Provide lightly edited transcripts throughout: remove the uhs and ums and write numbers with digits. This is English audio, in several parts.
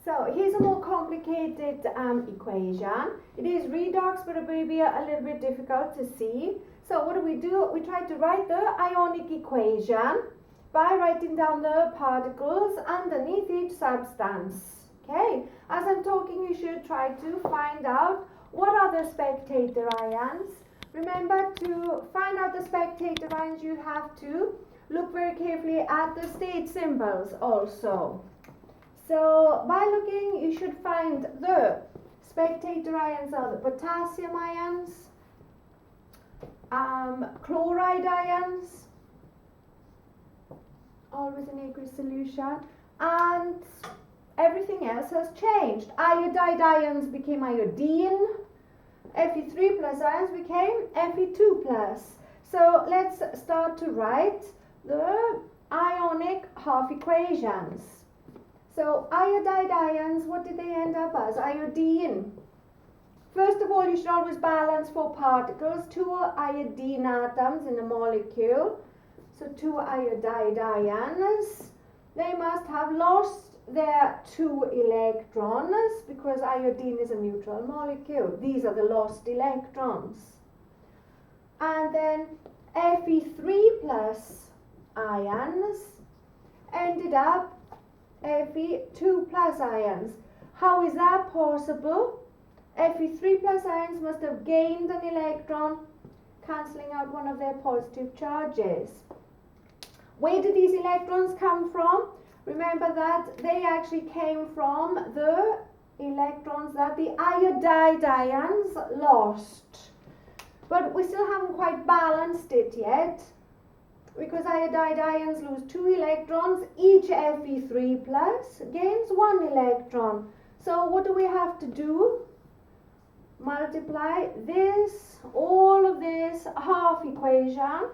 So here's a more complicated equation. It is redox, but it may be a little bit difficult to see. So what do? We try to write the ionic equation by writing down the particles underneath each substance. Okay, as I'm talking, you should try to find out what are the spectator ions. Remember, to find out the spectator ions, you have to look very carefully at the state symbols also. So by looking, you should find the spectator ions are the potassium ions, chloride ions, always in aqueous solution, and everything else has changed. Iodide ions became iodine, Fe3 plus ions became Fe2 plus. So let's start to write the ionic half equations. So iodide ions, what did they end up as? Iodine. First of all, you should always balance for particles, 2 iodine atoms in a molecule. So 2 iodide ions. They must have lost their 2 electrons because iodine is a neutral molecule. These are the lost electrons. And then Fe3 plus ions ended up Fe2 plus ions. How is that possible? Fe3 plus ions must have gained an electron, cancelling out one of their positive charges. Where did these electrons come from? Remember that they actually came from the electrons that the iodide ions lost. But we still haven't quite balanced it yet, because iodide ions lose 2 electrons, each Fe3 plus gains 1 electron. So what do we have to do? Multiply this, all of this half equation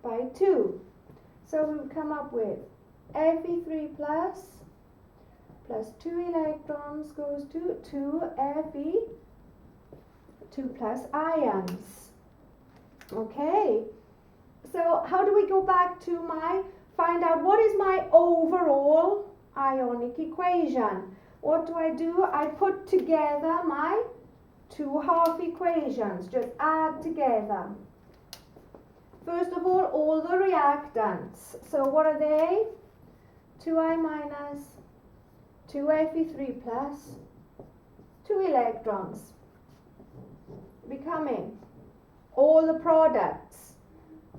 by 2. So we will come up with Fe3 plus 2 electrons goes to 2 Fe2 plus ions. Okay. So how do we go back to find out what is my overall ionic equation? What do? I put together my 2 half equations, just add together. First of all the reactants. So what are they? 2i minus, 2 Fe3 plus, 2 electrons, becoming all the products.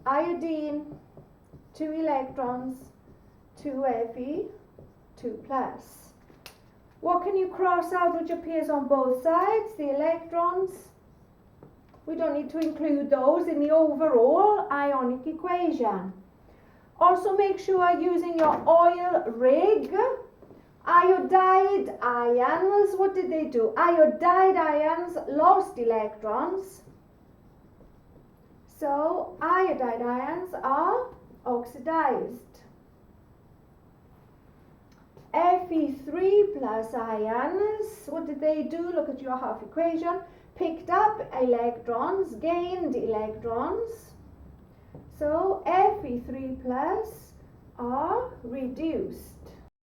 Iodine, 2 electrons, 2 Fe2 plus. What can you cross out which appears on both sides? The electrons. We don't need to include those in the overall ionic equation. Also make sure using your oil rig. Iodide ions, what did they do? Iodide ions lost electrons. So iodide ions are oxidized. Fe3 plus ions, what did they do? Look at your half equation. Picked up electrons, gained electrons. So Fe3 plus are reduced.